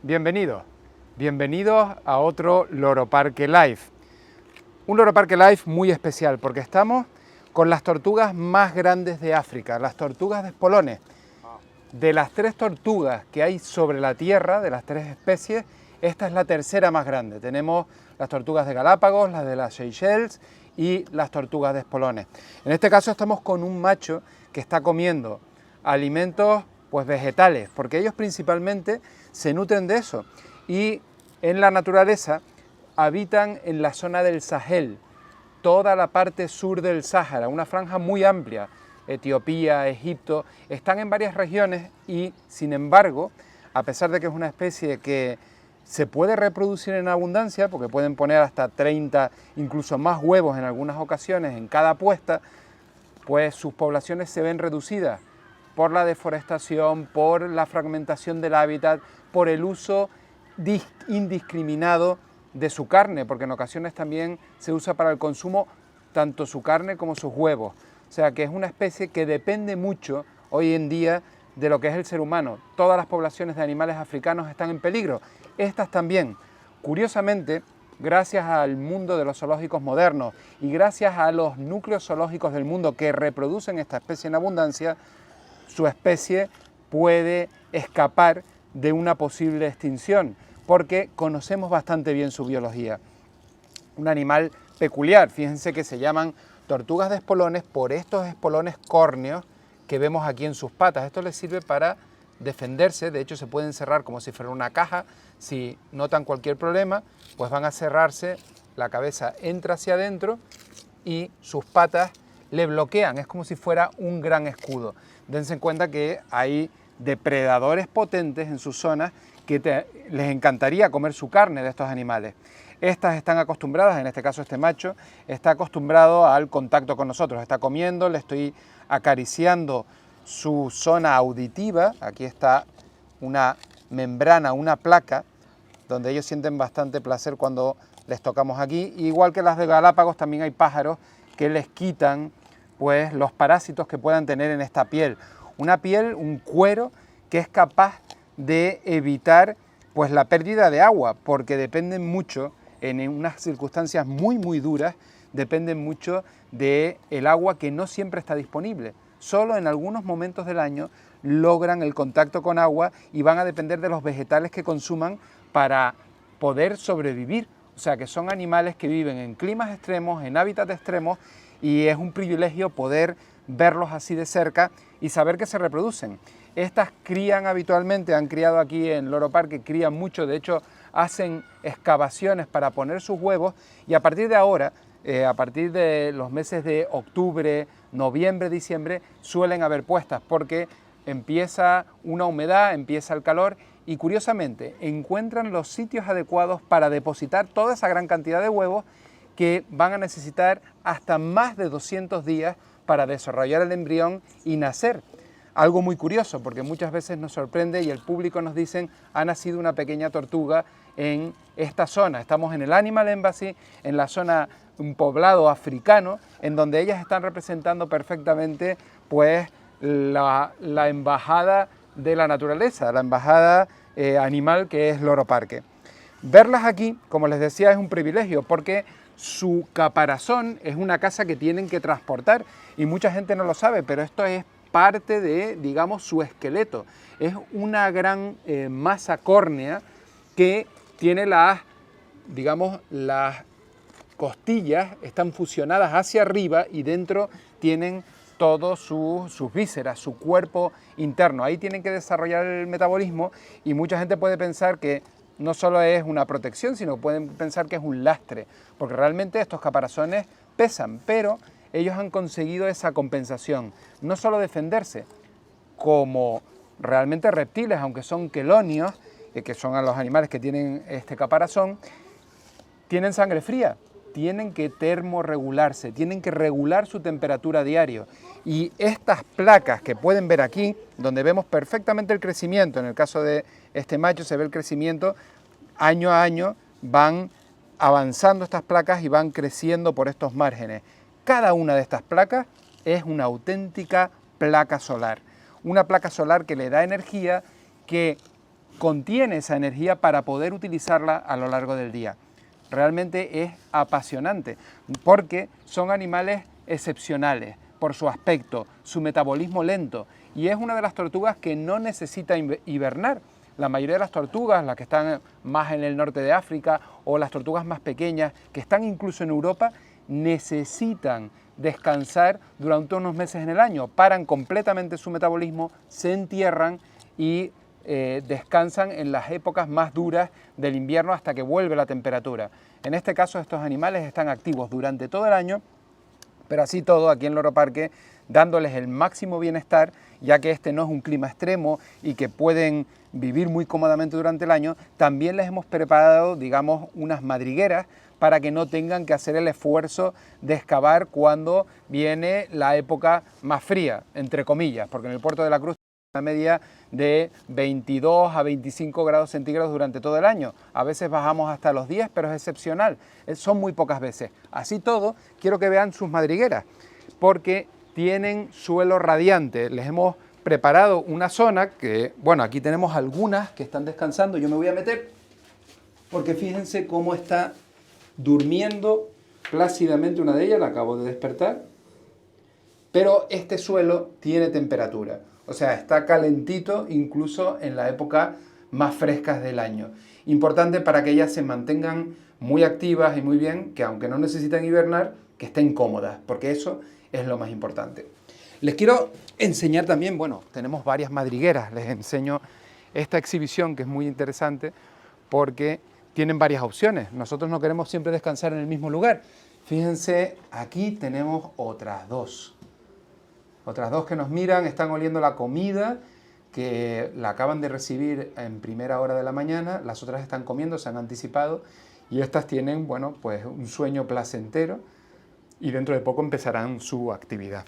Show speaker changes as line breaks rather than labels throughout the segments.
Bienvenidos a otro Loro Parque Live. Un Loro Parque Live muy especial porque estamos con las tortugas más grandes de África, las tortugas de espolones. De las 3 tortugas que hay sobre la Tierra, de las 3 especies, esta es la tercera más grande. Tenemos las tortugas de Galápagos, las de las Seychelles y las tortugas de espolones. En este caso estamos con un macho que está comiendo alimentos pues vegetales, porque ellos principalmente se nutren de eso y en la naturaleza habitan en la zona del Sahel, toda la parte sur del Sáhara, una franja muy amplia. Etiopía, Egipto, están en varias regiones y, sin embargo, a pesar de que es una especie que se puede reproducir en abundancia, porque pueden poner hasta 30, incluso más huevos en algunas ocasiones en cada puesta, pues sus poblaciones se ven reducidas por la deforestación, por la fragmentación del hábitat, por el uso indiscriminado de su carne, porque en ocasiones también se usa para el consumo tanto su carne como sus huevos. O sea que es una especie que depende mucho hoy en día de lo que es el ser humano. Todas las poblaciones de animales africanos están en peligro, estas también. Curiosamente, gracias al mundo de los zoológicos modernos y gracias a los núcleos zoológicos del mundo que reproducen esta especie en abundancia, su especie puede escapar de una posible extinción, porque conocemos bastante bien su biología. Un animal peculiar, fíjense que se llaman tortugas de espolones por estos espolones córneos que vemos aquí en sus patas. Esto les sirve para defenderse, de hecho se pueden cerrar como si fuera una caja. Si notan cualquier problema, pues van a cerrarse, la cabeza entra hacia adentro y sus patas le bloquean, es como si fuera un gran escudo. Dense cuenta que hay depredadores potentes en sus zonas que les encantaría comer su carne de estos animales. Estas están acostumbradas, en este caso este macho, está acostumbrado al contacto con nosotros, está comiendo, le estoy acariciando su zona auditiva, aquí está una membrana, una placa, donde ellos sienten bastante placer cuando les tocamos aquí, igual que las de Galápagos también hay pájaros que les quitan pues los parásitos que puedan tener en esta piel. Una piel, un cuero que es capaz de evitar pues la pérdida de agua, porque dependen mucho, en unas circunstancias muy duras, dependen mucho del agua que no siempre está disponible. Solo en algunos momentos del año logran el contacto con agua y van a depender de los vegetales que consuman para poder sobrevivir. O sea que son animales que viven en climas extremos, en hábitats extremos, y es un privilegio poder verlos así de cerca y saber que se reproducen. Estas crían habitualmente, han criado aquí en Loro Parque, crían mucho, de hecho hacen excavaciones para poner sus huevos y a partir de ahora, a partir de los meses de octubre, noviembre, diciembre, suelen haber puestas porque empieza una humedad, empieza el calor y curiosamente encuentran los sitios adecuados para depositar toda esa gran cantidad de huevos que van a necesitar hasta más de 200 días para desarrollar el embrión y nacer. Algo muy curioso, porque muchas veces nos sorprende y el público nos dicen ha nacido una pequeña tortuga en esta zona. Estamos en el Animal Embassy, en la zona, un poblado africano, en donde ellas están representando perfectamente pues la embajada de la naturaleza, la embajada animal que es Loro Parque. Verlas aquí, como les decía, es un privilegio porque su caparazón es una casa que tienen que transportar y mucha gente no lo sabe, pero esto es parte de, digamos, su esqueleto. Es una gran masa córnea que tiene las costillas, están fusionadas hacia arriba y dentro tienen todos sus vísceras, su cuerpo interno. Ahí tienen que desarrollar el metabolismo y mucha gente puede pensar que no solo es una protección, sino pueden pensar que es un lastre, porque realmente estos caparazones pesan, pero ellos han conseguido esa compensación, no solo defenderse como realmente reptiles, aunque son quelonios, que son a los animales que tienen este caparazón, tienen sangre fría, tienen que termorregularse, tienen que regular su temperatura a diario. Y estas placas que pueden ver aquí, donde vemos perfectamente el crecimiento, en el caso de este macho se ve el crecimiento, año a año van avanzando estas placas y van creciendo por estos márgenes. Cada una de estas placas es una auténtica placa solar. Una placa solar que le da energía, que contiene esa energía para poder utilizarla a lo largo del día. Realmente es apasionante porque son animales excepcionales por su aspecto, su metabolismo lento, y es una de las tortugas que no necesita hibernar. La mayoría de las tortugas, las que están más en el norte de África, o las tortugas más pequeñas, que están incluso en Europa, necesitan descansar durante unos meses en el año, paran completamente su metabolismo, se entierran y descansan en las épocas más duras del invierno hasta que vuelve la temperatura. En este caso, estos animales están activos durante todo el año, pero así todo, aquí en Loro Parque, dándoles el máximo bienestar, ya que este no es un clima extremo y que pueden vivir muy cómodamente durante el año. También les hemos preparado, digamos, unas madrigueras para que no tengan que hacer el esfuerzo de excavar cuando viene la época más fría, entre comillas, porque en el Puerto de la Cruz una media de 22 a 25 grados centígrados durante todo el año. A veces bajamos hasta los 10, pero es excepcional. Son muy pocas veces. Así todo, quiero que vean sus madrigueras, porque tienen suelo radiante. Les hemos preparado una zona que, bueno, aquí tenemos algunas que están descansando. Yo me voy a meter, porque fíjense cómo está durmiendo plácidamente una de ellas. La acabo de despertar. Pero este suelo tiene temperatura. O sea, está calentito incluso en la época más frescas del año. Importante para que ellas se mantengan muy activas y muy bien, que aunque no necesitan hibernar, que estén cómodas, porque eso es lo más importante. Les quiero enseñar también, bueno, tenemos varias madrigueras, les enseño esta exhibición que es muy interesante porque tienen varias opciones. Nosotros no queremos siempre descansar en el mismo lugar. Fíjense, aquí tenemos otras dos. Otras dos que nos miran, están oliendo la comida, que la acaban de recibir en primera hora de la mañana, las otras están comiendo, se han anticipado, y estas tienen, bueno, pues un sueño placentero, y dentro de poco empezarán su actividad.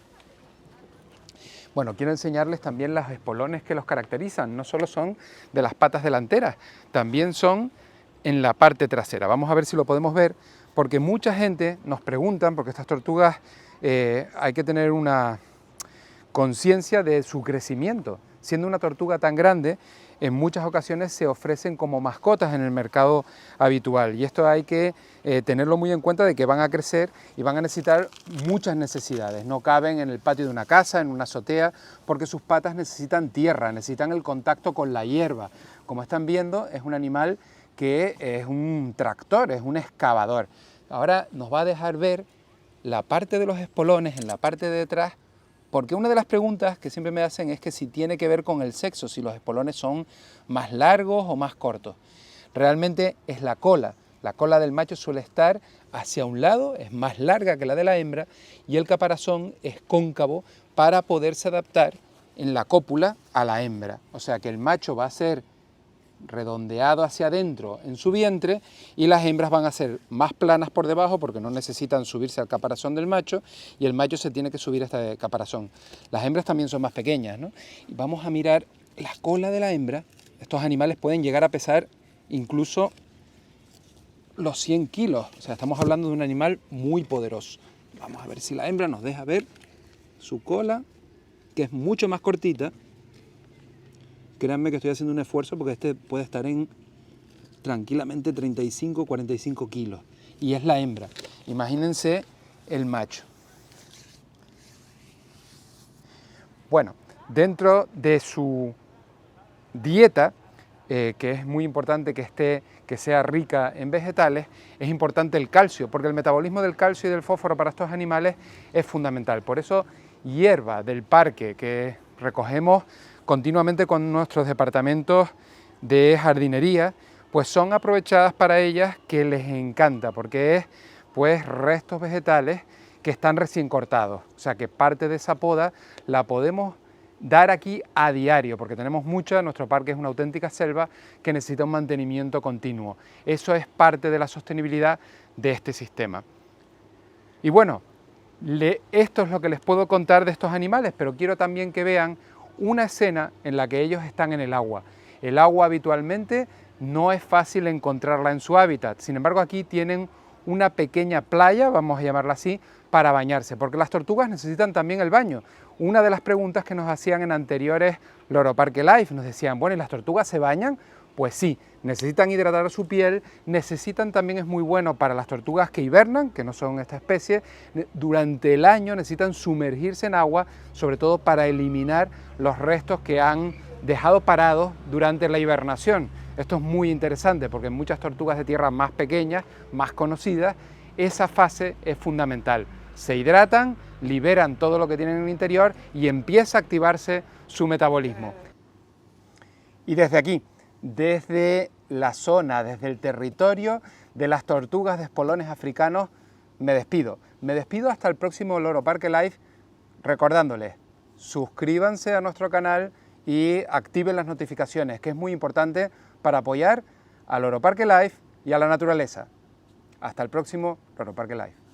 Bueno, quiero enseñarles también los espolones que los caracterizan. No solo son de las patas delanteras, también son en la parte trasera. Vamos a ver si lo podemos ver, porque mucha gente nos preguntan, porque estas tortugas hay que tener una conciencia de su crecimiento. Siendo una tortuga tan grande, en muchas ocasiones se ofrecen como mascotas en el mercado habitual, y esto hay que tenerlo muy en cuenta, de que van a crecer y van a necesitar muchas necesidades. No caben en el patio de una casa, en una azotea, porque sus patas necesitan tierra, necesitan el contacto con la hierba. Como están viendo, es un animal que es un tractor, es un excavador. Ahora nos va a dejar ver la parte de los espolones en la parte de detrás, porque una de las preguntas que siempre me hacen es que si tiene que ver con el sexo, si los espolones son más largos o más cortos. Realmente es la cola. La cola del macho suele estar hacia un lado, es más larga que la de la hembra, y el caparazón es cóncavo para poderse adaptar en la cópula a la hembra. O sea que el macho va a ser redondeado hacia adentro en su vientre, y las hembras van a ser más planas por debajo porque no necesitan subirse al caparazón del macho, y el macho se tiene que subir a este caparazón. Las hembras también son más pequeñas, ¿no? Y vamos a mirar la cola de la hembra. Estos animales pueden llegar a pesar incluso los 100 kilos, o sea, estamos hablando de un animal muy poderoso. Vamos a ver si la hembra nos deja ver su cola, que es mucho más cortita. Créanme que estoy haciendo un esfuerzo porque este puede estar en tranquilamente 35 o 45 kilos. Y es la hembra. Imagínense el macho. Bueno, dentro de su dieta, que es muy importante que sea rica en vegetales, es importante el calcio, porque el metabolismo del calcio y del fósforo para estos animales es fundamental. Por eso, hierba del parque que recogemos continuamente con nuestros departamentos de jardinería, pues son aprovechadas para ellas, que les encanta, porque es pues restos vegetales que están recién cortados. O sea que parte de esa poda la podemos dar aquí a diario, porque tenemos mucha. Nuestro parque es una auténtica selva que necesita un mantenimiento continuo. Eso es parte de la sostenibilidad de este sistema. Y bueno, esto es lo que les puedo contar de estos animales, pero quiero también que vean una escena en la que ellos están en el agua. El agua habitualmente no es fácil encontrarla en su hábitat, sin embargo aquí tienen una pequeña playa, vamos a llamarla así, para bañarse, porque las tortugas necesitan también el baño. Una de las preguntas que nos hacían en anteriores Loro Parque Live, nos decían, bueno, ¿y las tortugas se bañan? Pues sí, necesitan hidratar su piel, necesitan también, es muy bueno para las tortugas que hibernan, que no son esta especie, durante el año necesitan sumergirse en agua, sobre todo para eliminar los restos que han dejado parados durante la hibernación. Esto es muy interesante porque en muchas tortugas de tierra más pequeñas, más conocidas, esa fase es fundamental. Se hidratan, liberan todo lo que tienen en el interior y empieza a activarse su metabolismo. Y desde aquí, desde la zona, desde el territorio de las tortugas de espolones africanos, me despido. Me despido hasta el próximo Loro Parque Live, recordándoles, suscríbanse a nuestro canal y activen las notificaciones, que es muy importante para apoyar a Loro Parque Live y a la naturaleza. Hasta el próximo Loro Parque Live.